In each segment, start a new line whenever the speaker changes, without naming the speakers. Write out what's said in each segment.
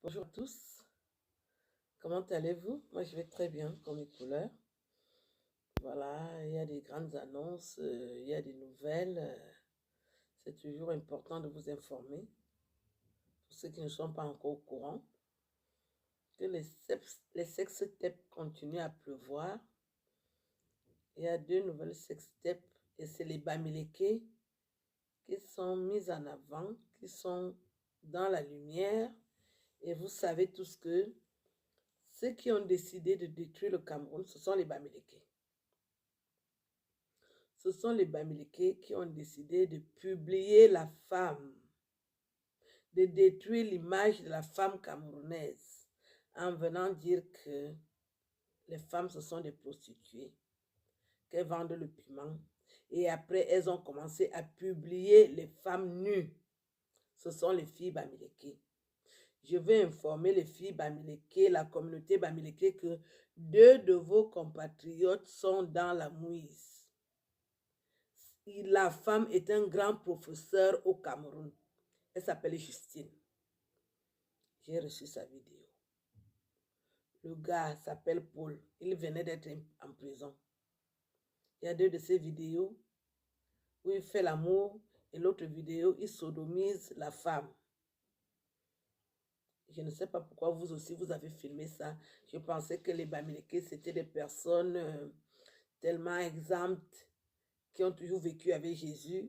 Bonjour à tous, comment allez-vous? Moi je vais très bien comme mes couleurs. Voilà, il y a des grandes annonces, il y a des nouvelles. C'est toujours important de vous informer, pour ceux qui ne sont pas encore au courant, que les sextapes continuent à pleuvoir. Il y a deux nouvelles sextapes et c'est les Bamileke qui sont mises en avant, qui sont dans la lumière. Et vous savez tous que ceux qui ont décidé de détruire le Cameroun, ce sont les Bamileke. Ce sont les Bamileke qui ont décidé de publier la femme, de détruire l'image de la femme camerounaise en venant dire que les femmes, ce sont des prostituées, qu'elles vendent le piment. Et après, elles ont commencé à publier les femmes nues. Ce sont les filles Bamileke. Je vais informer les filles Bamileke, la communauté Bamileke, que deux de vos compatriotes sont dans la mouise. La femme est un grand professeur au Cameroun. Elle s'appelle Justine. J'ai reçu sa vidéo. Le gars s'appelle Paul. Il venait d'être en prison. Il y a deux de ces vidéos où il fait l'amour et l'autre vidéo, il sodomise la femme. Je ne sais pas pourquoi vous aussi, vous avez filmé ça. Je pensais que les Bamileke, c'était des personnes tellement exemptes qui ont toujours vécu avec Jésus,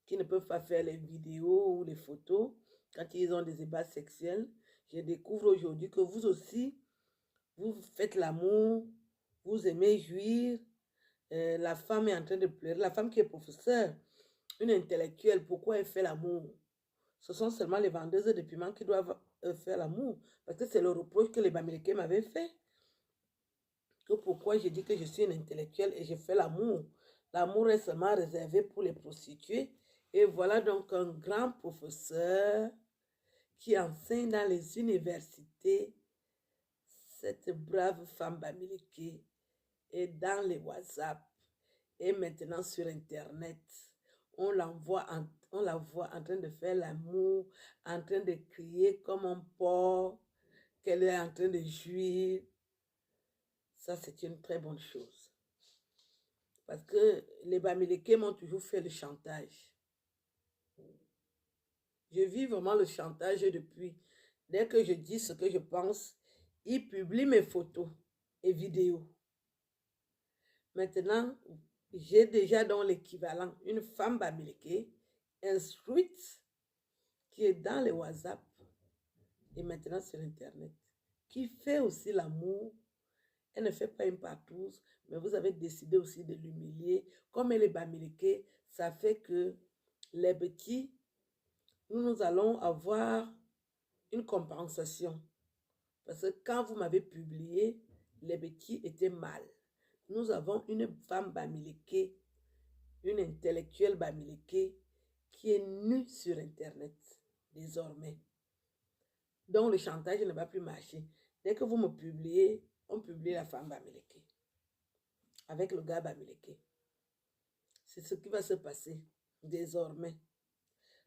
qui ne peuvent pas faire les vidéos ou les photos quand ils ont des débats sexuels. Je découvre aujourd'hui que vous aussi, vous faites l'amour, vous aimez jouir. La femme est en train de pleurer. La femme qui est professeure, une intellectuelle, pourquoi elle fait l'amour? Ce sont seulement les vendeuses de piments qui doivent faire l'amour. Parce que c'est le reproche que les Bamileke m'avaient fait. Que pourquoi je dis que je suis une intellectuelle et je fais l'amour. L'amour est seulement réservé pour les prostituées. Et voilà donc un grand professeur qui enseigne dans les universités. Cette brave femme Bamileke est dans les WhatsApp et maintenant sur Internet. On la voit en train de faire l'amour, en train de crier comme un porc, qu'elle est en train de jouir. Ça, c'est une très bonne chose. Parce que les Bamileke m'ont toujours fait le chantage. Je vis vraiment le chantage depuis. Dès que je dis ce que je pense, ils publient mes photos et vidéos. Maintenant, j'ai déjà dans l'équivalent une femme Bamileke instruite qui est dans les WhatsApp et maintenant sur Internet, qui fait aussi l'amour. Elle ne fait pas une partouze, mais vous avez décidé aussi de l'humilier. Comme elle est Bamileke, ça fait que les petits, nous allons avoir une compensation. Parce que quand vous m'avez publié, les petits étaient mal. Nous avons une femme Bamileke, une intellectuelle Bamileke, qui est nue sur Internet, désormais. Donc le chantage ne va plus marcher. Dès que vous me publiez, on publie la femme Bamileke. Avec le gars Bamileke. C'est ce qui va se passer désormais.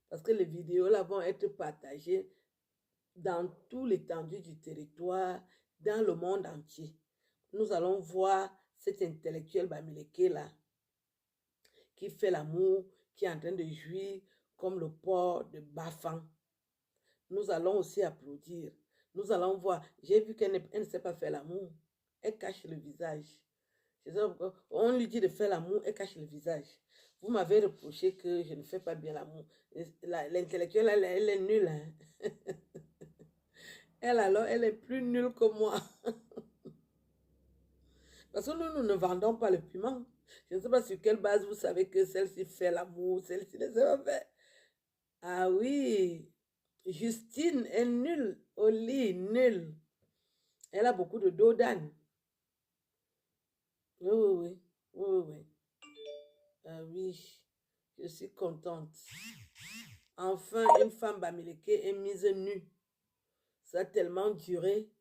Parce que les vidéos là vont être partagées dans tout l'étendue du territoire, dans le monde entier. Nous allons voir cet intellectuel Bamileke là, qui fait l'amour, qui est en train de jouir comme le porc de Bafang. Nous allons aussi applaudir. Nous allons voir. J'ai vu qu'elle ne sait pas faire l'amour. Elle cache le visage. On lui dit de faire l'amour, elle cache le visage. Vous m'avez reproché que je ne fais pas bien l'amour. L'intellectuelle, elle est nulle. Hein? Elle alors, elle est plus nulle que moi. Parce que nous ne vendons pas le piment. Je ne sais pas sur quelle base vous savez que celle-ci fait l'amour, celle-ci ne sait pas faire. Ah oui, Justine est nulle au lit, nulle. Elle a beaucoup de dos d'âne. Oui, oui, oui, oui, oui. Ah oui, je suis contente. Enfin, une femme Bamileke est mise nue. Ça a tellement duré.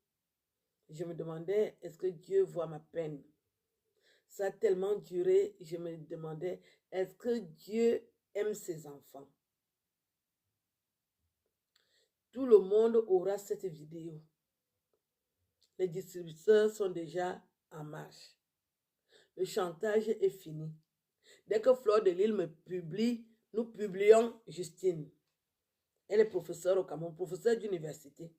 Je me demandais, est-ce que Dieu voit ma peine? Ça a tellement duré, je me demandais, est-ce que Dieu aime ses enfants? Tout le monde aura cette vidéo. Les distributeurs sont déjà en marche. Le chantage est fini. Dès que Fleur de Lille me publie, nous publions Justine. Elle est professeure au Cameroun, professeure d'université.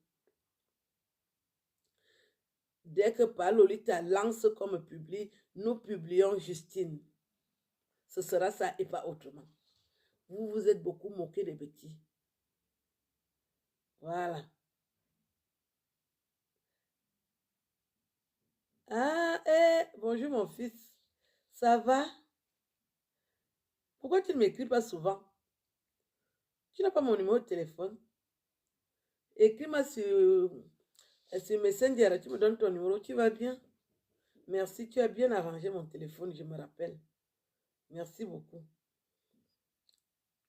Dès que Lolita lance comme publie, nous publions Justine. Ce sera ça et pas autrement. Vous vous êtes beaucoup moqué des petits. Voilà. Ah, bonjour mon fils. Ça va? Pourquoi tu ne m'écris pas souvent? Tu n'as pas mon numéro de téléphone? Écris-moi sur Messenger, tu me donnes ton numéro, tu vas bien? Merci, tu as bien arrangé mon téléphone, je me rappelle. Merci beaucoup.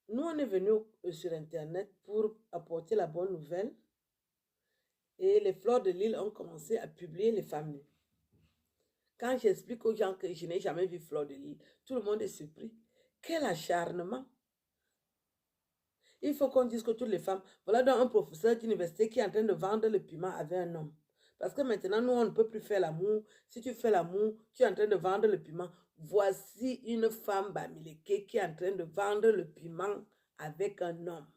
Nous, on est venus sur Internet pour apporter la bonne nouvelle. Et les Fleurs de Lille ont commencé à publier les femmes nues. Quand j'explique aux gens que je n'ai jamais vu Fleur de Lille, tout le monde est surpris. Quel acharnement! Il faut qu'on dise que toutes les femmes... Voilà donc un professeur d'université qui est en train de vendre le piment avec un homme. Parce que maintenant, nous, on ne peut plus faire l'amour. Si tu fais l'amour, tu es en train de vendre le piment. Voici une femme bamileke qui est en train de vendre le piment avec un homme.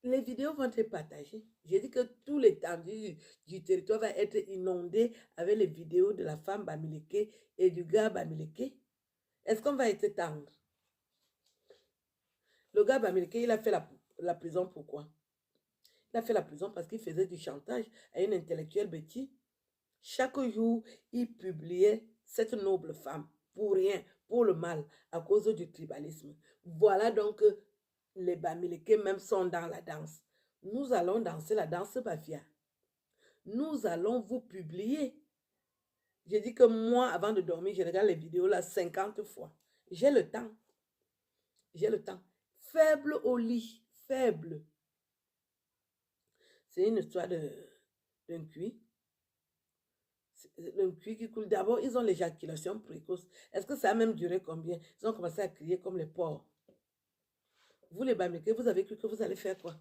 Les vidéos vont être partagées. J'ai dit que tout l'étendue du territoire va être inondé avec les vidéos de la femme bamileke et du gars bamileke. Est-ce qu'on va être tendre? Le gars bamileke, il a fait la prison pourquoi? Il a fait la prison parce qu'il faisait du chantage à une intellectuelle Betty. Chaque jour, il publiait cette noble femme pour rien, pour le mal, à cause du tribalisme. Voilà donc que les bamileke même sont dans la danse. Nous allons danser la danse bafia. Nous allons vous publier. J'ai dit que moi, avant de dormir, je regarde les vidéos là 50 fois. J'ai le temps. J'ai le temps. Faible au lit. Faible. C'est une histoire d'un cuit. Le cuit qui coule. D'abord, ils ont l'éjaculation précoce. Est-ce que ça a même duré combien? Ils ont commencé à crier comme les porcs. Vous, les bamileke, vous avez cru que vous allez faire quoi?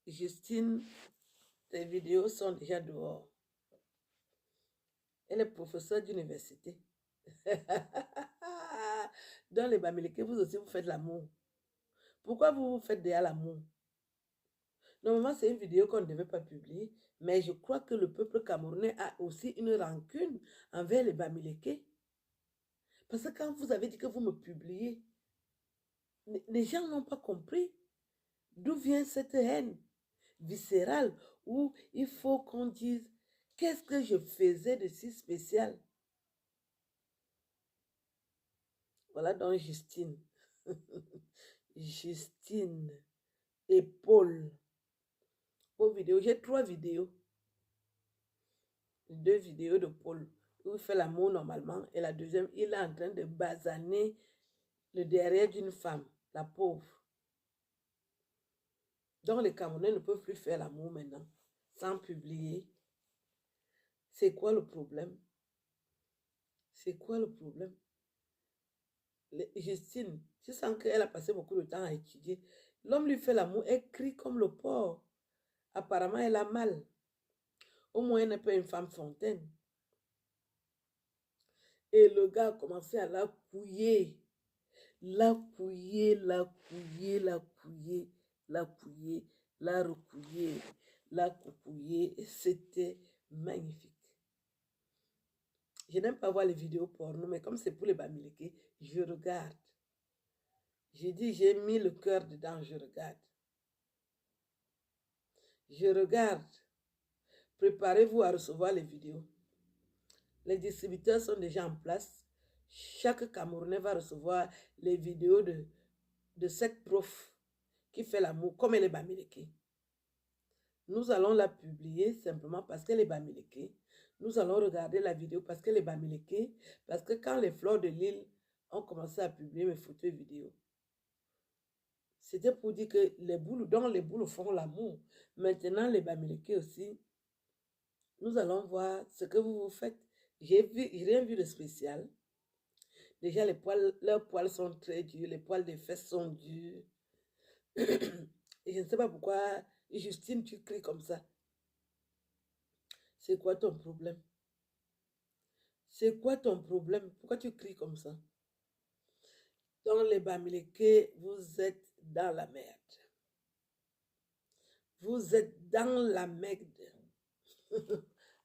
Justine, tes vidéos sont déjà dehors. Elle est professeure d'université. Dans les bamileke, vous aussi, vous faites l'amour. Pourquoi vous faites déjà l'amour? Normalement, c'est une vidéo qu'on ne devait pas publier, mais je crois que le peuple camerounais a aussi une rancune envers les bamileke. Parce que quand vous avez dit que vous me publiez, les gens n'ont pas compris d'où vient cette haine viscérale où il faut qu'on dise qu'est-ce que je faisais de si spécial. Voilà donc Justine. Justine et Paul. Vos vidéos, j'ai 3 vidéos. 2 vidéos de Paul où il fait l'amour normalement et la deuxième, il est en train de basaner le derrière d'une femme, la pauvre. Donc les Camerounais ne peuvent plus faire l'amour maintenant sans publier. C'est quoi le problème? C'est quoi le problème? Justine, je sens qu'elle a passé beaucoup de temps à étudier. L'homme lui fait l'amour, elle crie comme le porc. Apparemment, elle a mal. Au moins, elle n'est pas une femme fontaine. Et le gars a commencé à la couiller. La couiller, la couiller, la couiller, la couiller, la recouiller, la coucouiller. C'était magnifique. Je n'aime pas voir les vidéos porno, mais comme c'est pour les bamileke, je regarde. J'ai dit, j'ai mis le cœur dedans, je regarde. Je regarde. Préparez-vous à recevoir les vidéos. Les distributeurs sont déjà en place. Chaque Camerounais va recevoir les vidéos de cette prof qui fait l'amour, comme elle est bamileke. Nous allons la publier simplement parce qu'elle est bamileke. Nous allons regarder la vidéo parce qu'elle est bamileke. Parce que quand les Fleurs de Lille ont commencé à publier mes photos et vidéos, c'était pour dire que les boules font l'amour. Maintenant, les bamileke aussi, nous allons voir ce que vous faites. J'ai rien vu de spécial. Déjà, leurs poils sont très durs, les poils des fesses sont durs. Et je ne sais pas pourquoi, Justine, tu cries comme ça. C'est quoi ton problème? C'est quoi ton problème? Pourquoi tu cries comme ça? Dans les Bamileke, vous êtes dans la merde. Vous êtes dans la merde.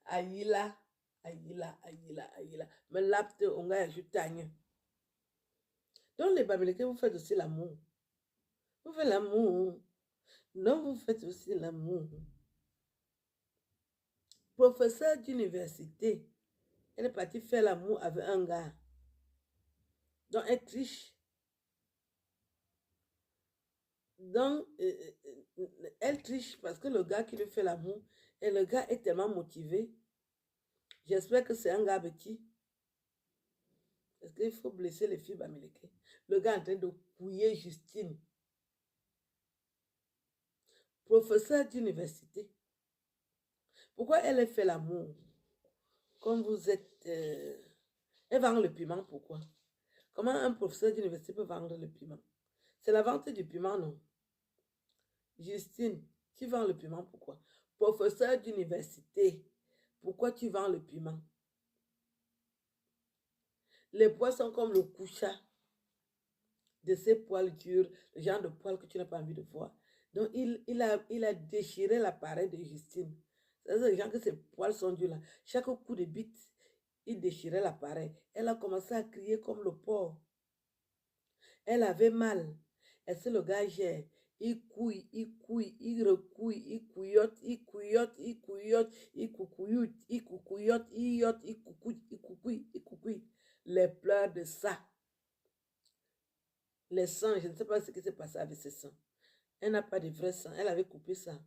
Aïla, aïla, aïla, aïla. Mais lapte, on va ajouter. Dans les Bamileke, vous faites aussi l'amour. Vous faites l'amour. Non, vous faites aussi l'amour. Professeur d'université, elle est partie faire l'amour avec un gars. Donc, elle triche. Donc, elle triche parce que le gars qui lui fait l'amour, et le gars est tellement motivé. J'espère que c'est un gars petit. Parce qu'il faut blesser les filles américaines. Le gars est en train de couiller Justine. Professeur d'université. Pourquoi elle a fait l'amour? Comme vous êtes... Elle vend le piment, pourquoi? Comment un professeur d'université peut vendre le piment? C'est la vente du piment, non? Justine, tu vends le piment, pourquoi? Professeur d'université, pourquoi tu vends le piment? Les poils sont comme le coucha de ces poils durs, le genre de poils que tu n'as pas envie de voir. Donc, il a déchiré l'appareil de Justine. C'est les gens que ces poils sont durs là. Chaque coup de bite, il déchirait l'appareil. Elle a commencé à crier comme le porc. Elle avait mal. Et c'est le gars gère. Il couille, il recouille, il couillote, il couillote, il couillote, il coucouillote, il coucouillote, il yotte, il coucouille, il coucouille, il coucouille. Les pleurs de ça. Les sangs, je ne sais pas ce qui s'est passé avec ces sangs. Elle n'a pas de vrai sang. Elle avait coupé ça.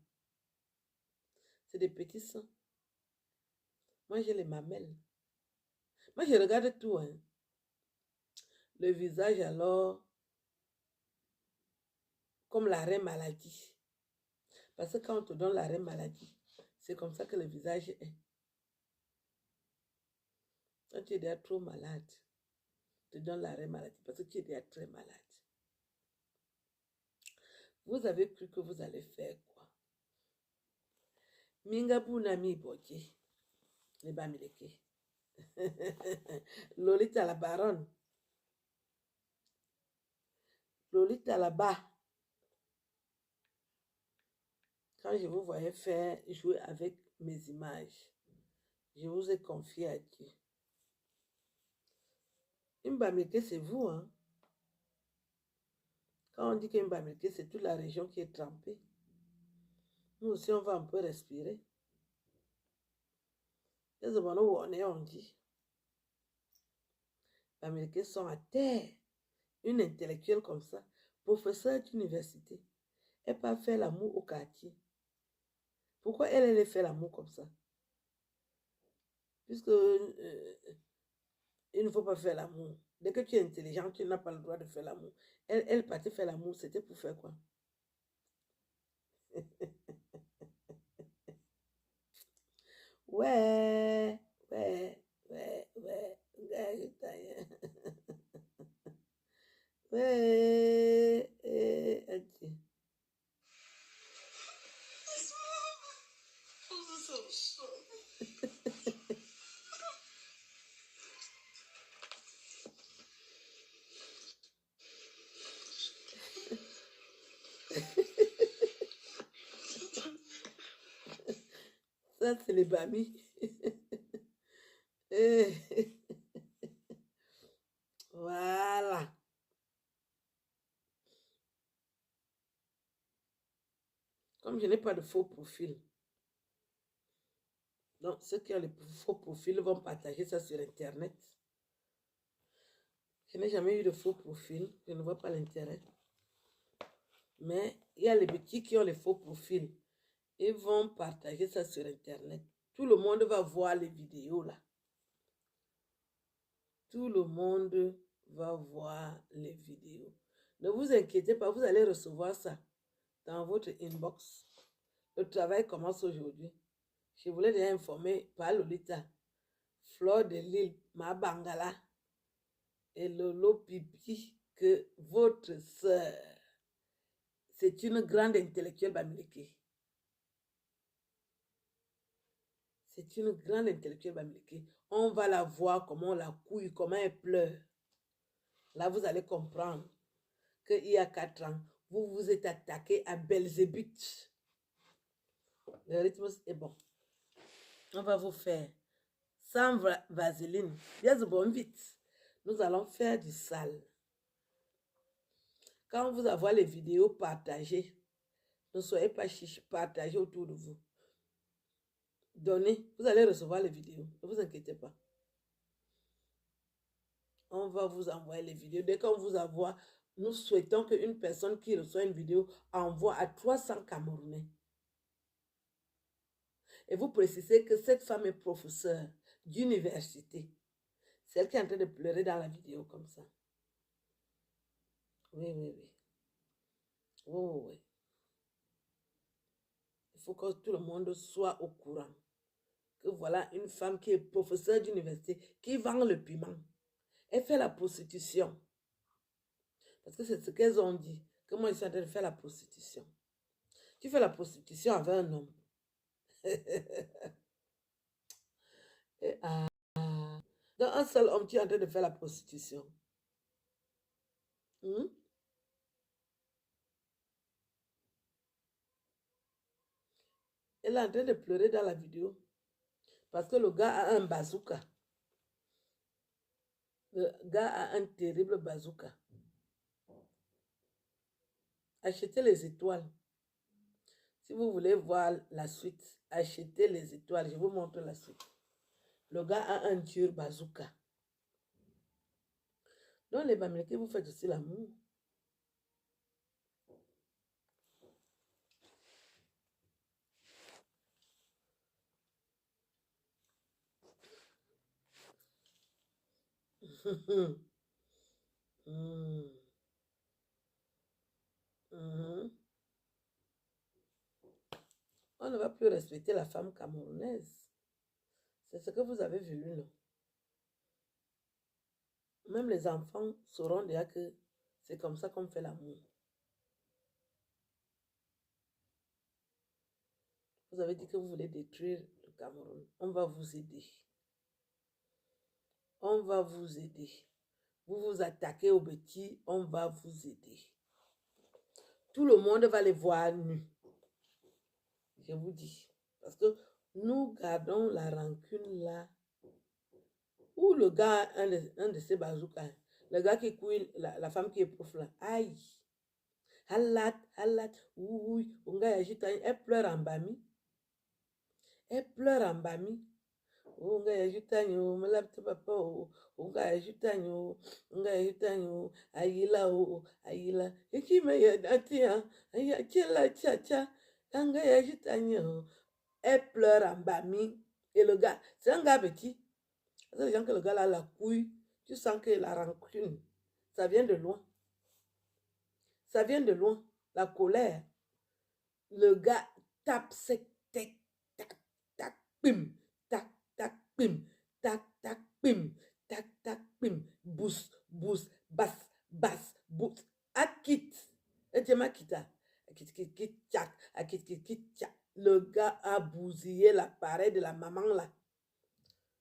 C'est des petits sangs. Moi, j'ai les mamelles. Moi, je regarde tout. Hein. Le visage, alors, comme l'arrêt maladie. Parce que quand on te donne l'arrêt maladie, c'est comme ça que le visage est. Quand tu es déjà trop malade, on te donne l'arrêt maladie parce que tu es déjà très malade. Vous avez cru que vous allez faire quoi? Mingabu Nami Boji, les Bamileke. Lolita la baronne. Lolita là-bas. Quand je vous voyais faire jouer avec mes images, je vous ai confié à Dieu. Une Bamileke, c'est vous, hein? Quand on dit qu'une Bamileke, c'est toute la région qui est trempée. Nous aussi, on va un peu respirer. Les Obano, on dit. Les Américains sont à terre. Une intellectuelle comme ça, professeure d'université, elle peut faire l'amour au quartier. Pourquoi elle fait l'amour comme ça? Puisque il ne faut pas faire l'amour. Dès que tu es intelligent, tu n'as pas le droit de faire l'amour. Elle partait faire l'amour, c'était pour faire quoi? Ouais, ouais, ouais, ouais, ouais, ouais, adieu. Ça, c'est les bamis. Voilà. Comme je n'ai pas de faux profil, donc ceux qui ont les faux profils vont partager ça sur Internet. Je n'ai jamais eu de faux profil, je ne vois pas l'intérêt. Mais il y a les petits qui ont les faux profils. Ils vont partager ça sur Internet. Tout le monde va voir les vidéos là. Tout le monde va voir les vidéos. Ne vous inquiétez pas, vous allez recevoir ça dans votre inbox. Le travail commence aujourd'hui. Je voulais déjà informer par Lolita, Fleur de Lille, ma Bangala. Et Lolo Pipi, que votre sœur, c'est une grande intellectuelle bamileke. C'est une grande intellectuelle bamileke. On va la voir comment on la couille, comment elle pleure. Là, vous allez comprendre qu'il y a 4 ans, vous vous êtes attaqué à Belzébuth. Le rythme est bon. On va vous faire sans vaseline. Bien bon, vite. Nous allons faire du sale. Quand vous avez les vidéos partagées, ne soyez pas chiche, partagez autour de vous. Donnez, vous allez recevoir les vidéos. Ne vous inquiétez pas. On va vous envoyer les vidéos. Dès qu'on vous envoie, nous souhaitons qu'une personne qui reçoit une vidéo envoie à 300 Camerounais. Et vous précisez que cette femme est professeure d'université. C'est elle qui est en train de pleurer dans la vidéo comme ça. Oui, oui, oui. Oui, oui, oui. Il faut que tout le monde soit au courant. Que voilà une femme qui est professeure d'université, qui vend le piment. Elle fait la prostitution. Parce que c'est ce qu'elles ont dit. Que moi, je suis en train de faire la prostitution. Tu fais la prostitution avec un homme. Et, dans un seul homme, tu es en train de faire la prostitution. Elle est en train de pleurer dans la vidéo. Parce que le gars a un bazooka. Le gars a un terrible bazooka. Achetez les étoiles. Si vous voulez voir la suite, achetez les étoiles. Je vous montre la suite. Le gars a un dur bazooka. Donc les Bamileke, vous faites aussi l'amour. On ne va plus respecter la femme camerounaise. C'est ce que vous avez vu, non? Même les enfants sauront déjà que c'est comme ça qu'on fait l'amour. Vous avez dit que vous voulez détruire le Cameroun. On va vous aider. On va vous aider. Vous vous attaquez aux petits, on va vous aider. Tout le monde va les voir nus. Je vous dis. Parce que nous gardons la rancune là. Ou le gars, un de ces bazookas, le gars qui couille la femme qui est prof là. Aïe. Halat, halat, oui, elle pleure en bami. Elle pleure en bami. Unga ya jutanyo, malapta papa o, unga ya jutanyo, ayila o, ayila. Ekime ya datia, aya tchela tcha, unga ya jutanyo. Elle pleure en bami. Et le gars, c'est un gars petit. C'est les gens que le gars là, la couille, tu sens que la rancune, ça vient de loin. Ça vient de loin. La colère. Le gars tape sec, tac, tac, tac, bim, tac, tac, bim, tac, tac, bim, tac, tac, bim, bous, bous, basse, basse, bous, akit. Et tu m'as quitté. Akit, tchak, akit, tchak. Le gars a bousillé l'appareil de la maman là.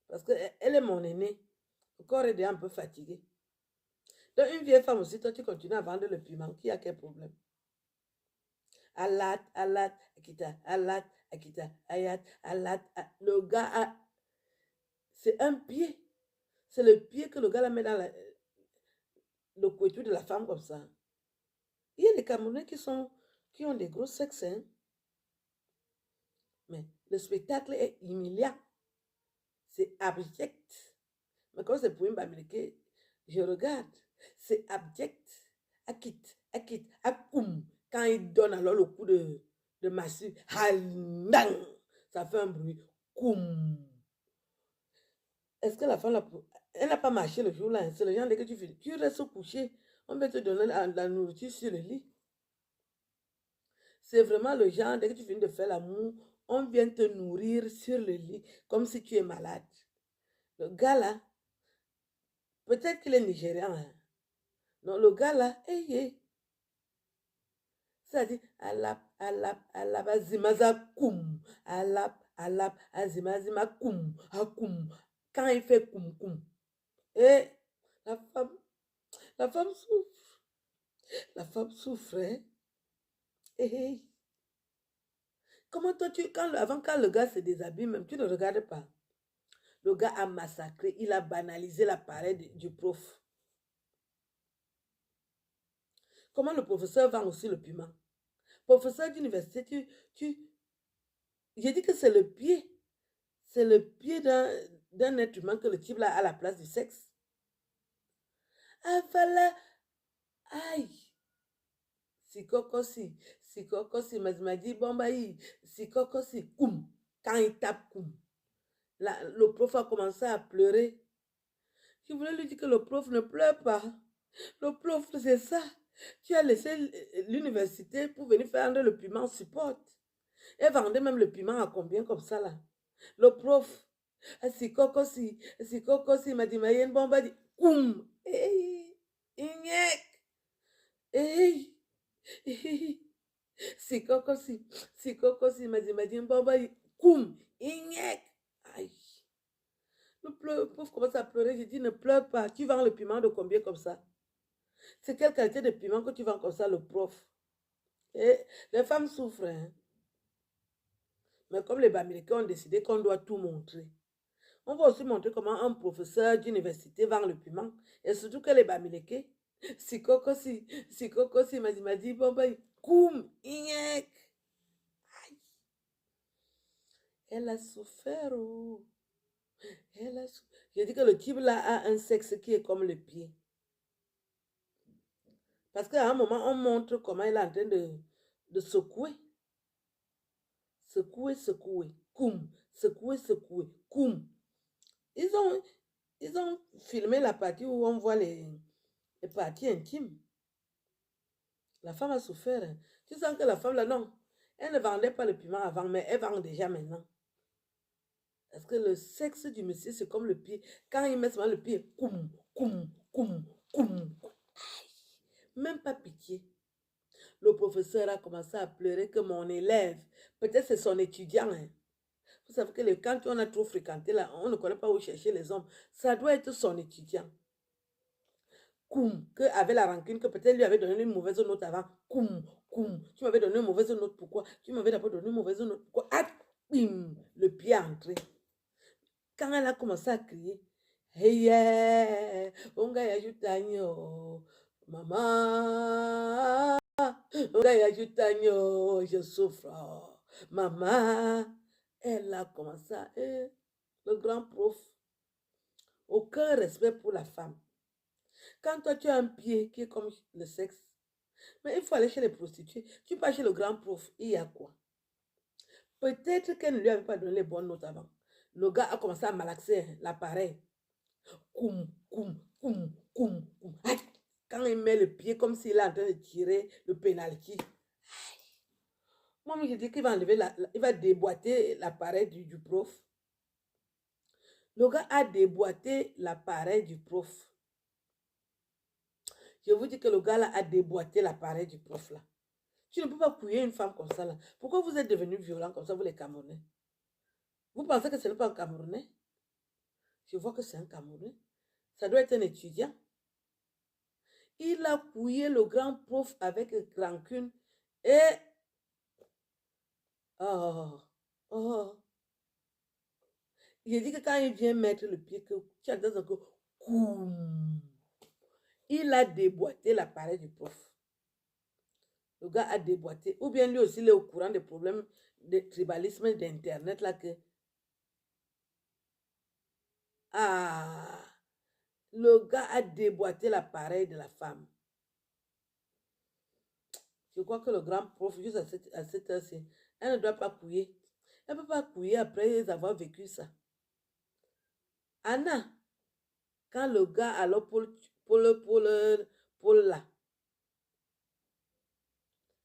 Parce qu'elle est mon aînée. Le corps est déjà un peu fatigué. Donc, une vieille femme aussi, toi, tu continues à vendre le piment. Qui a quel problème? Alat, alat, akita, alat, akita, ayat, alat. Le gars a... C'est un pied. C'est le pied que le gars la met dans le couettou de la femme comme ça. Il y a des Camerounais qui ont des gros sexes. Hein? Mais le spectacle est humiliant. C'est abject. Mais quand c'est pour une Bamileke, je regarde. C'est abject. Akit, akit, akoum. Quand il donne alors le coup de massue, ça fait un bruit. Koum. Est-ce que la femme, elle n'a pas marché le jour-là? C'est le genre dès que tu restes couché, on va te donner la nourriture sur le lit. C'est vraiment le genre, dès que tu finis de faire l'amour, on vient te nourrir sur le lit, comme si tu es malade. Le gars là, Peut-être qu'il est nigérian. Hein. Non, le gars là, hey, hey. Ça dit, alap, azimaza koum, alap, azimazima koum, akoum. Quand il fait koum, et la femme, la femme souffre. La femme souffre, hein. Hey, hey. Comment toi, quand le gars se déshabille, même, tu ne regardes pas. Le gars a massacré, il a banalisé l'appareil du prof. Comment le professeur vend aussi le piment? Professeur d'université, j'ai dit que c'est le pied. C'est le pied d'un être humain que le type là a à la place du sexe. Ah, voilà. Aïe. Si coco si, m'a dit, bon, bah, si coco si, koum. Quand il tape, koum. Le prof a commencé à pleurer. Je voulais lui dire que le prof ne pleure pas. Le prof, c'est ça. Tu as laissé l'université pour venir faire le piment support. Et vendait même le piment à combien comme ça là? Le prof, si coco si, m'a dit, mais il y a une bombe, dit, koum. Hey, ignec. Hey, si coco si, m'a dit, une bombe, dit, koum, ignec. Aïe. Le pauvre commence à pleurer. Je dis, ne pleure pas. Tu vends le piment de combien comme ça? C'est quelle qualité de piment que tu vends comme ça, le prof? Et les femmes souffrent. Hein? Mais comme les Bamileke ont décidé qu'on doit tout montrer. On va aussi montrer comment un professeur d'université vend le piment. Et surtout que les Bamileke, si coco si, m'a dit, bon, ben, koum, ignec. Aïe. Elle a souffert. Oh. Je dis que le type là a un sexe qui est comme le pied. Parce qu'à un moment, on montre comment il est en train de secouer. Secouer. Koum. Secouer. Koum. Ils ont filmé la partie où on voit les parties intimes. La femme a souffert. Hein. Tu sens que la femme là, non. Elle ne vendait pas le piment avant, mais elle vend déjà maintenant. Parce que le sexe du monsieur, c'est comme le pied. Quand il met seulement le pied, koum. Même pas pitié. Le professeur a commencé à pleurer que mon élève, peut-être c'est son étudiant. Hein. Vous savez que quand on a trop fréquenté, là, on ne connaît pas où chercher les hommes. Ça doit être son étudiant. Koum, que avait la rancune, que peut-être lui avait donné une mauvaise note avant. Koum. Tu m'avais donné une mauvaise note, pourquoi? Tu m'avais d'abord donné une mauvaise note, pourquoi? Ah, bim, le pied a entré. Quand elle a commencé à crier, hey, yeah, on va y ajouter maman, on va y ajouter je souffre, maman. Elle a commencé à, le grand prof, aucun respect pour la femme. Quand toi tu as un pied qui est comme le sexe, mais il faut aller chez les prostituées, tu pars chez le grand prof, il y a quoi? Peut-être qu'elle ne lui avait pas donné les bonnes notes avant. Le gars a commencé à malaxer l'appareil. Koum. Quand il met le pied comme s'il est en train de tirer le penalty. Moi, je dis qu'il va enlever, il va déboîter l'appareil du prof. Le gars a déboîté l'appareil du prof. Je vous dis que le gars là a déboîté l'appareil du prof là. Tu ne peux pas couiller une femme comme ça là. Pourquoi vous êtes devenus violents comme ça, vous les Camerounais? Vous pensez que ce n'est pas un Camerounais? Je vois que c'est un Camerounais. Ça doit être un étudiant. Il a couillé le grand prof avec rancune et... Oh. Il dit que quand il vient mettre le pied, que tu entends encore... Il a déboîté l'appareil du prof. Le gars a déboîté. Ou bien lui aussi, il est au courant des problèmes de tribalisme d'Internet là que... Le gars a déboîté l'appareil de la femme. Je crois que le grand prof, juste à cette heure-ci, elle ne doit pas couiller. Elle ne peut pas couiller après avoir vécu ça. Anna, quand le gars, alors Paul là,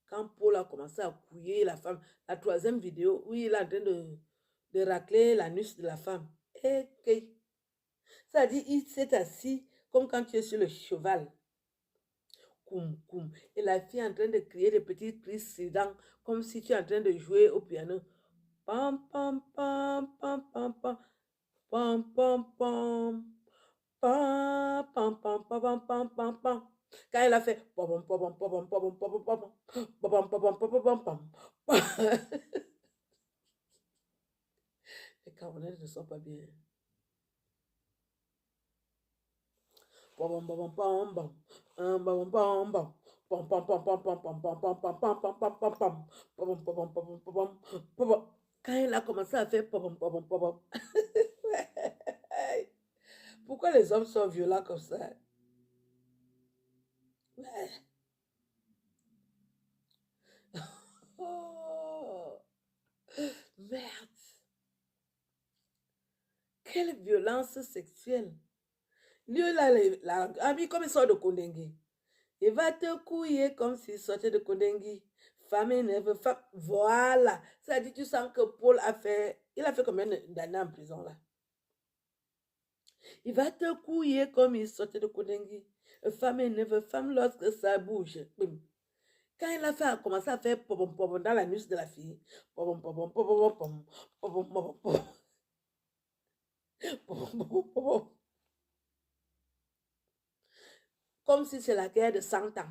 quand Paul a commencé à couiller la femme, la troisième vidéo, où il est en train de racler l'anus de la femme. Ça dit, il s'est assis comme quand tu es sur le cheval. Koum, koum. Et la fille est en train de crier des petits cris stridents, comme si tu es en train de jouer au piano. Pam, pam, pam, pam, pam, pam, pam, pam, pam, pam, pam, pam, pam, pam, pam, pam, pam. Quand elle a fait pam, pam, pam, pam, pam, pam, pam, pam, pam, pam, pam, pam, pam, pam, pam. Les Camerounais ne sont pas bien. Pam, pam, pam, pam, pam, pam, pam, pam. Pam, pam, pam, pam, pam, pam, pam, pam, pam, pam, pam, pam, pam, pam. Pam, pam, pam, pam, pam, pam, pam, pam. Quand elle a commencé à faire pam, pam, pam, pam, pam. Pourquoi les hommes sont violents comme ça? Oh, merde. Quelle violence sexuelle. Lui, là, ami, comme il sort de Kondengi, il va te couiller comme s'il sortait de Kondengi. Femme et neuf, femme. Voilà. Ça dit, tu sens que Paul a fait. Il a fait combien d'années en prison là? Il va te couiller comme il sortait de Kondengi. Femme et neuf, femme lorsque ça bouge. Bim. Quand il a fait, commencé à faire pom pom dans la nuit de la fille. Pom pom pom pom pom pom pom pom pom pom pom pom. Comme si c'est la guerre de 100 ans.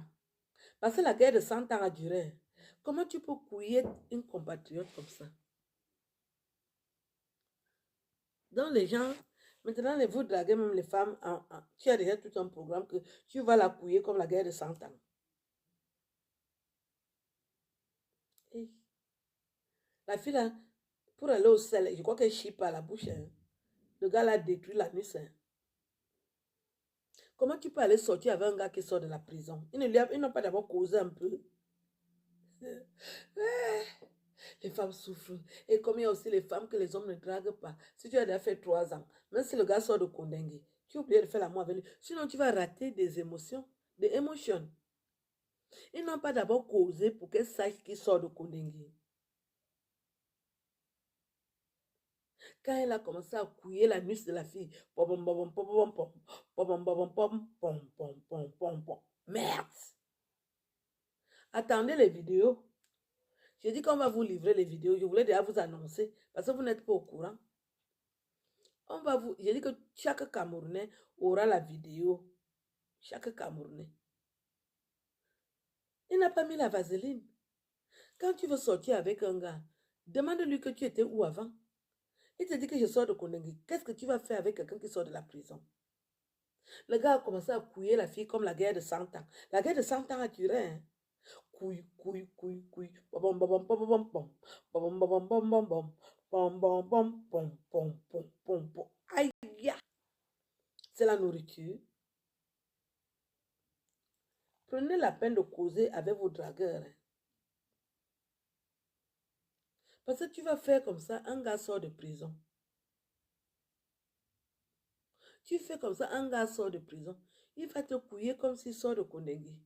Parce que la guerre de 100 ans a duré. Comment tu peux couiller une compatriote comme ça? Donc les gens, maintenant, vous draguez même les femmes. Tu as déjà tout un programme que tu vas la couiller comme la guerre de 100 ans. Et la fille là, pour aller au sel, je crois qu'elle chie pas la bouche. Hein. Le gars l'a détruit la nuit. Hein. Comment tu peux aller sortir avec un gars qui sort de la prison? Ils n'ont pas d'abord causé un peu. Les femmes souffrent. Et comme il y a aussi les femmes que les hommes ne draguent pas. Si tu as déjà fait 3 ans, même si le gars sort de Kondengue, tu oublies de faire l'amour avec lui. Sinon, tu vas rater des émotions, des émotions. Ils n'ont pas d'abord causé pour qu'elle sache qu'il sort de Kondengue. Quand elle a commencé à couiller la nuit de la fille, pom, pom, pom, pom, pom, pom, pom, pom, pom, pom, pom, pom, pom, pom. Merde! Attendez les vidéos. J'ai dit qu'on va vous livrer les vidéos. Je voulais déjà vous annoncer parce que vous n'êtes pas au courant. J'ai dit que chaque Camerounais aura la vidéo. Chaque Camerounais. Il n'a pas mis la vaseline. Quand tu veux sortir avec un gars, demande-lui que tu étais où avant. Il te dit que je sors de Kondengi. Qu'est-ce que tu vas faire avec quelqu'un qui sort de la prison? Le gars a commencé à couiller la fille comme la guerre de 100 ans. La guerre de 100 ans a duré. Hein? Couille, couille, couille, couille. Bom, bom, bom, bom, bom, bom. Bom, bom, bom, bom, bom. Bom, bom, bom, bom, bom, bom, bom, bom. Aïe! C'est la nourriture. Prenez la peine de causer avec vos dragueurs. Hein. Parce que tu vas faire comme ça, un gars sort de prison. Tu fais comme ça, un gars sort de prison. Il va te couiller comme s'il sort de Kondengi.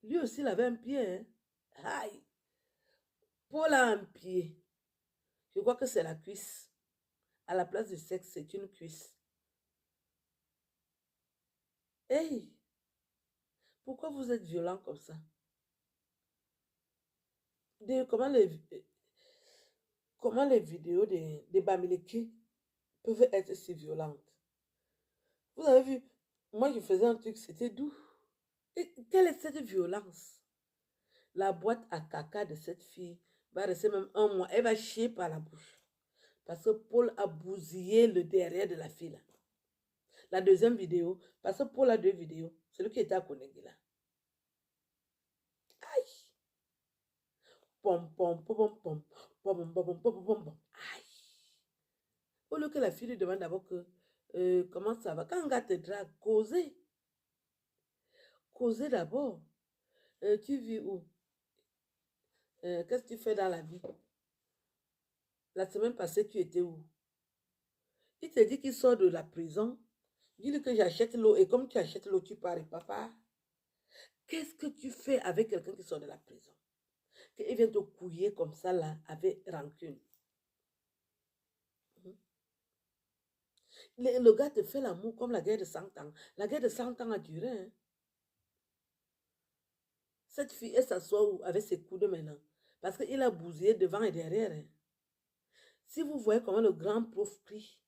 Lui aussi, il avait un pied. Hein? Aïe! Paul a un pied. Je crois que c'est la cuisse. À la place du sexe, c'est une cuisse. Hey! Pourquoi vous êtes violent comme ça? Comment les vidéos des Bamileke peuvent être si violentes? Vous avez vu, moi je faisais un truc, c'était doux. Et quelle est cette violence? La boîte à caca de cette fille va rester même un mois. Elle va chier par la bouche. Parce que Paul a bousillé le derrière de la fille là. La deuxième vidéo, parce que Paul a 2 vidéos. Celui qui était à Konegi là. Aïe! Pom, pom, pom, pom, pom, pom, pom, pom, pom, pom, pom. Aïe! Au lieu que la fille lui demande d'abord que comment ça va. Quand un gars te drague, causez. Causez d'abord. Tu vis où? Qu'est-ce que tu fais dans la vie? La semaine passée, tu étais où? Il te dit qu'il sort de la prison. Dis-lui que j'achète l'eau. Et comme tu achètes l'eau, tu pars. Papa, qu'est-ce que tu fais avec quelqu'un qui sort de la prison? Qu'il vient te couiller comme ça, là, avec rancune. Le gars te fait l'amour comme la guerre de 100 ans. La guerre de 100 ans a duré. Hein. Cette fille, elle s'assoit où avec ses coudes maintenant. Parce qu'il a bousillé devant et derrière. Hein. Si vous voyez comment le grand prof crie,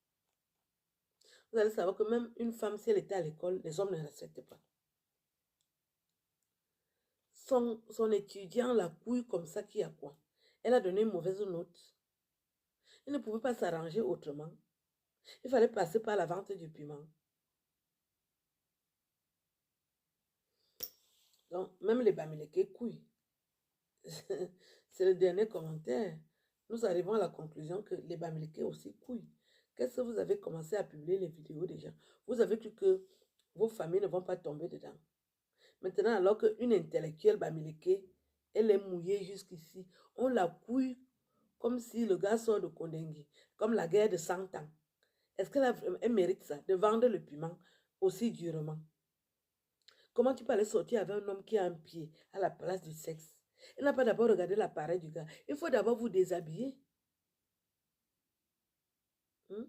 vous allez savoir que même une femme, si elle était à l'école, les hommes ne respectent pas. Son étudiant la couille comme ça, qui a quoi? Elle a donné une mauvaise note. Il ne pouvait pas s'arranger autrement. Il fallait passer par la vente du piment. Donc, même les Bamileke couillent. C'est le dernier commentaire. Nous arrivons à la conclusion que les Bamileke aussi couillent. Qu'est-ce que vous avez commencé à publier les vidéos déjà? Vous avez cru que vos familles ne vont pas tomber dedans. Maintenant, alors qu'une intellectuelle Bamileke, elle est mouillée jusqu'ici, on la couille comme si le gars sort de Kondengui, comme la guerre de 100 ans. Est-ce qu'elle mérite ça, de vendre le piment aussi durement? Comment tu peux aller sortir avec un homme qui a un pied à la place du sexe? Il n'a pas d'abord regardé l'appareil du gars. Il faut d'abord vous déshabiller. Hmm?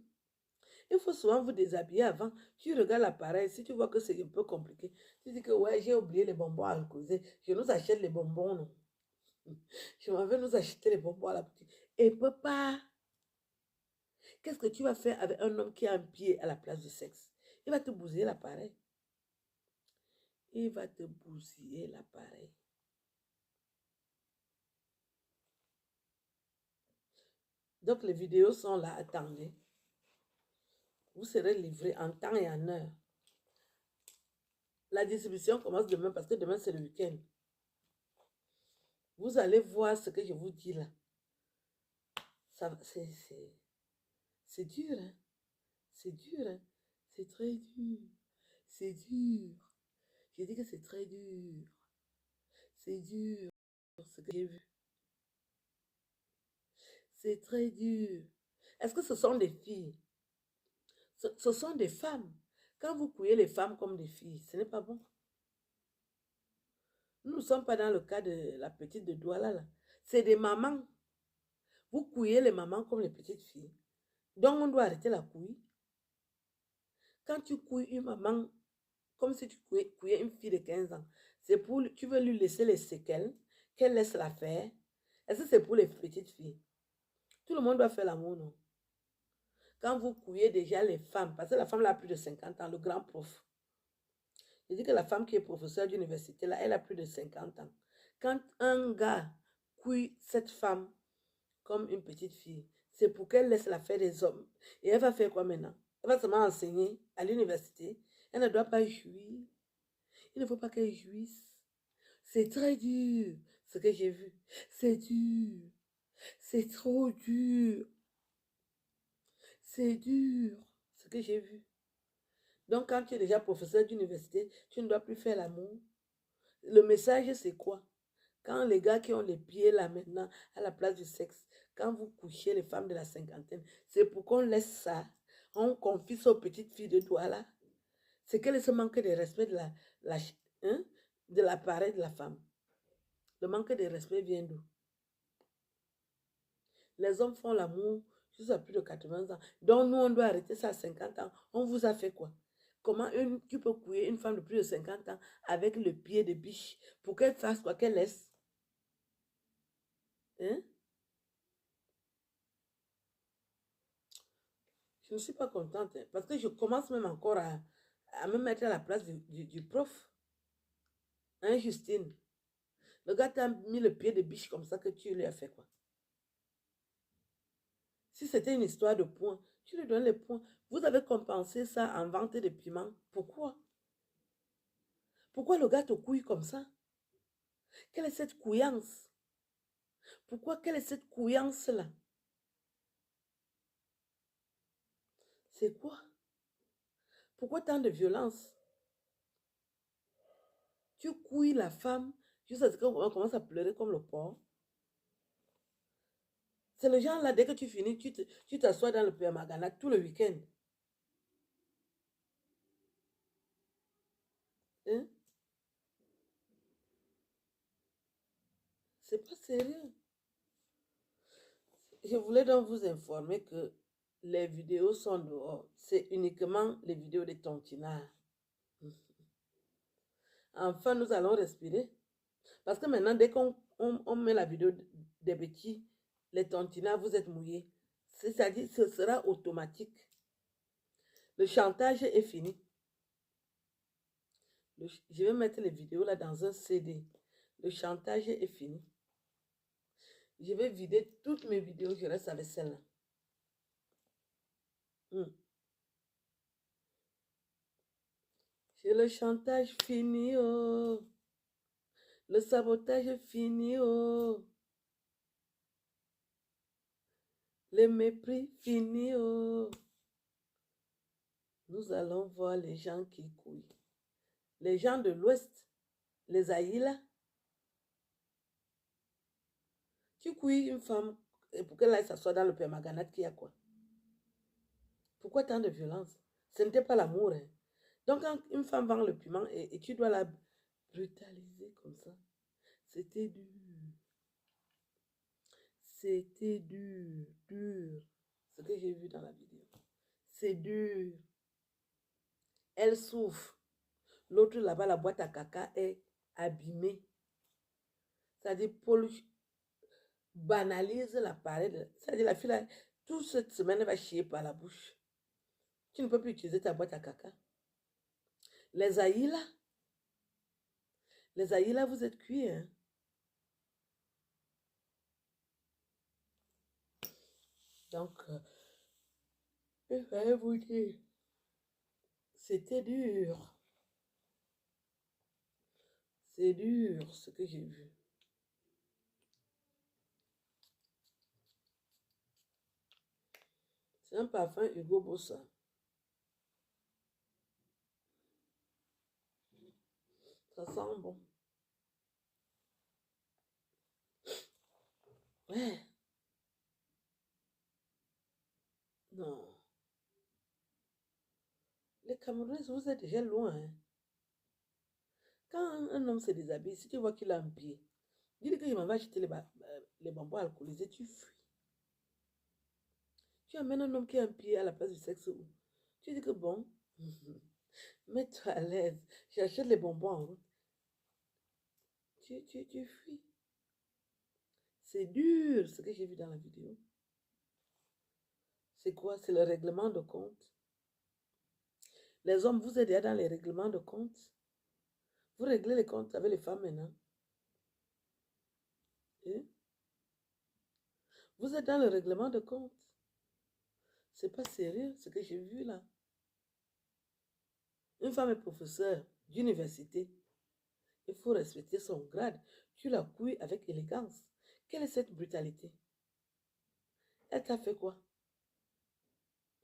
Il faut souvent vous déshabiller avant. Tu regardes l'appareil. Si tu vois que c'est un peu compliqué, tu dis que ouais, j'ai oublié les bonbons à causer. Je nous achète les bonbons, non? Je m'en vais nous acheter les bonbons à la boutique. Et papa, qu'est-ce que tu vas faire avec un homme qui a un pied à la place du sexe? Il va te bousiller l'appareil. Il va te bousiller l'appareil. Donc, les vidéos sont là, attendez. Vous serez livré en temps et en heure. La distribution commence demain parce que demain, c'est le week-end. Vous allez voir ce que je vous dis là. C'est dur, hein? C'est dur, hein? C'est très dur. C'est dur. Je dis que c'est très dur. C'est dur ce que j'ai vu. C'est très dur. Est-ce que ce sont des filles? Ce sont des femmes. Quand vous couillez les femmes comme des filles, ce n'est pas bon. Nous ne sommes pas dans le cas de la petite de Douala là. C'est des mamans. Vous couillez les mamans comme les petites filles. Donc on doit arrêter la couille. Quand tu couilles une maman comme si tu couillais une fille de 15 ans, c'est pour, tu veux lui laisser les séquelles, qu'elle laisse la faire. Est-ce que c'est pour les petites filles? Tout le monde doit faire l'amour, non? Quand vous couillez déjà les femmes, parce que la femme là a plus de 50 ans, le grand prof. Je dis que la femme qui est professeure d'université, là, elle a plus de 50 ans. Quand un gars couille cette femme comme une petite fille, c'est pour qu'elle laisse la faire des hommes. Et elle va faire quoi maintenant? Elle va seulement enseigner à l'université. Elle ne doit pas jouir. Il ne faut pas qu'elle jouisse. C'est très dur, ce que j'ai vu. C'est dur. C'est trop dur. C'est dur, ce que j'ai vu. Donc, quand tu es déjà professeur d'université, tu ne dois plus faire l'amour. Le message, c'est quoi? Quand les gars qui ont les pieds là maintenant, à la place du sexe, quand vous couchez les femmes de la cinquantaine, c'est pour qu'on laisse ça. On confie ça aux petites filles de Douala. C'est qu'elles se manquent de respect hein, de l'appareil de la femme. Le manque de respect vient d'où? Les hommes font l'amour jusqu'à plus de 80 ans. Donc, nous, on doit arrêter ça à 50 ans. On vous a fait quoi? Comment tu peux couiller une femme de plus de 50 ans avec le pied de biche pour qu'elle fasse quoi? Qu'elle laisse? Hein? Je ne suis pas contente hein, parce que je commence même encore à me mettre à la place du prof. Hein, Justine? Le gars t'a mis le pied de biche comme ça que tu lui as fait quoi? Si c'était une histoire de points, tu lui donnes les points. Vous avez compensé ça en vente de piment. Pourquoi? Pourquoi le gars te couille comme ça? Quelle est cette couillance? Pourquoi? Quelle est cette couillance-là? C'est quoi? Pourquoi tant de violence? Tu couilles la femme jusqu'à ce qu'on commence à pleurer comme le porc. C'est le genre là, dès que tu finis, tu t'assois dans le permagana tout le week-end. Hein? C'est pas sérieux. Je voulais donc vous informer que les vidéos sont dehors. C'est uniquement les vidéos des tontinards. Enfin, nous allons respirer. Parce que maintenant, dès qu'on met la vidéo des petits, les tontinards, vous êtes mouillés. C'est-à-dire, ce sera automatique. Le chantage est fini. Je vais mettre les vidéos là dans un CD. Le chantage est fini. Je vais vider toutes mes vidéos, je reste avec celle-là. J'ai le chantage fini, oh. Le sabotage fini, oh. Le mépris fini, oh. Nous allons voir les gens qui couillent. Les gens de l'Ouest, les Aïla. Tu couilles une femme et pour qu'elle aille s'asseoir dans le permanganate, qui a quoi? Pourquoi tant de violence? Ce n'était pas l'amour. Hein. Donc, quand une femme vend le piment et tu dois la brutaliser comme ça, c'était dur. C'était dur, dur. Ce que j'ai vu dans la vidéo. C'est dur. Elle souffre. L'autre là-bas, la boîte à caca est abîmée. C'est-à-dire, Paul banalise la parole. C'est-à-dire, la fille, là, toute cette semaine, elle va chier par la bouche. Tu ne peux plus utiliser ta boîte à caca. Les Aïla, vous êtes cuits. Hein? Donc, je vais vous dire, c'était dur. C'est dur ce que j'ai vu. C'est un parfum Hugo Boss. Ça sent bon. Ouais. Non. Les Camerounais, vous êtes déjà loin. Hein? Quand un homme se déshabille, si tu vois qu'il a un pied, dis-lui que je m'en vais acheter les bonbons alcoolisés, tu fuis. Tu amènes un homme qui a un pied à la place du sexe où tu dis que bon, mets-toi à l'aise, j'achète les bonbons en route. Tu fuis. C'est dur ce que j'ai vu dans la vidéo. C'est quoi? C'est le règlement de compte. Les hommes, vous êtes déjà dans les règlements de compte. Vous réglez les comptes avec les femmes maintenant. Et vous êtes dans le règlement de compte. C'est pas sérieux ce que j'ai vu là. Une femme est professeure d'université. Il faut respecter son grade. Tu la couilles avec élégance. Quelle est cette brutalité? Elle t'a fait quoi?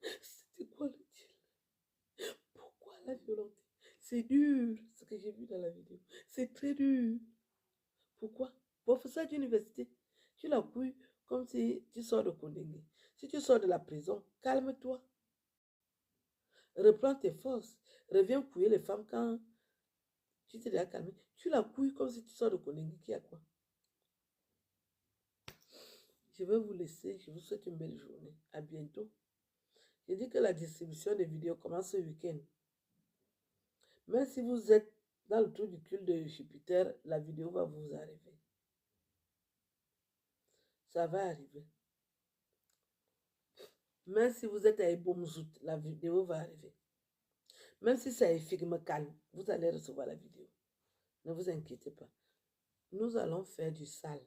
C'était quoi le deal? Pourquoi la violenté? C'est dur ce que j'ai vu dans la vidéo. C'est très dur. Pourquoi? Professeur d'université, tu la couilles comme si tu sors de Kondengé. Si tu sors de la prison, calme-toi. Reprends tes forces. Reviens couiller les femmes quand tu t'es déjà calmé. Tu la couilles comme si tu sors de Kondengé. Qui a quoi? Je vais vous laisser. Je vous souhaite une belle journée. À bientôt. J'ai dit que la distribution des vidéos commence ce week-end. Même si vous êtes dans le trou du cul de Jupiter, la vidéo va vous arriver. Ça va arriver. Même si vous êtes à Ebomzout, la vidéo va arriver. Même si c'est Figme Calme, vous allez recevoir la vidéo. Ne vous inquiétez pas. Nous allons faire du sale.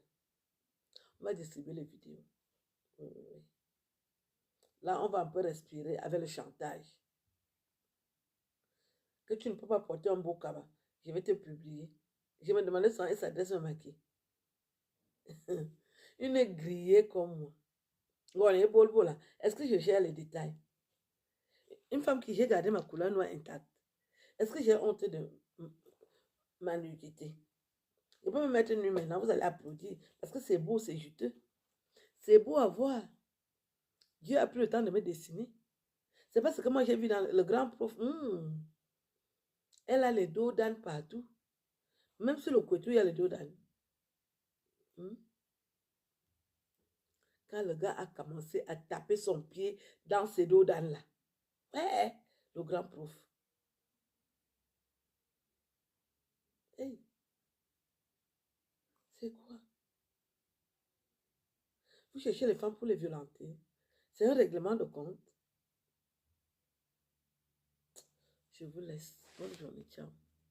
On va distribuer les vidéos. Oui. Là, on va un peu respirer avec le chantage. Que tu ne peux pas porter un beau cabas. Je vais te publier. Je me demandais si elle s'adresse à qui. Une grillée comme moi. Est-ce que je gère les détails? Une femme qui j'ai gardé ma couleur noire intacte. Est-ce que j'ai honte de ma nudité? Je peux me mettre nu maintenant, vous allez applaudir. Parce que c'est beau, c'est juteux. C'est beau à voir. Dieu a pris le temps de me dessiner. C'est parce que moi j'ai vu dans le grand prof. Elle a les dos d'âne partout. Même sur le couteau, il y a les dos d'âne. quand le gars a commencé à taper son pied dans ses dos d'âne là. Ouais, le grand prof. Hey, c'est quoi? Vous cherchez les femmes pour les violenter. C'est un règlement de compte. Je vous laisse. Bonne journée. Ciao.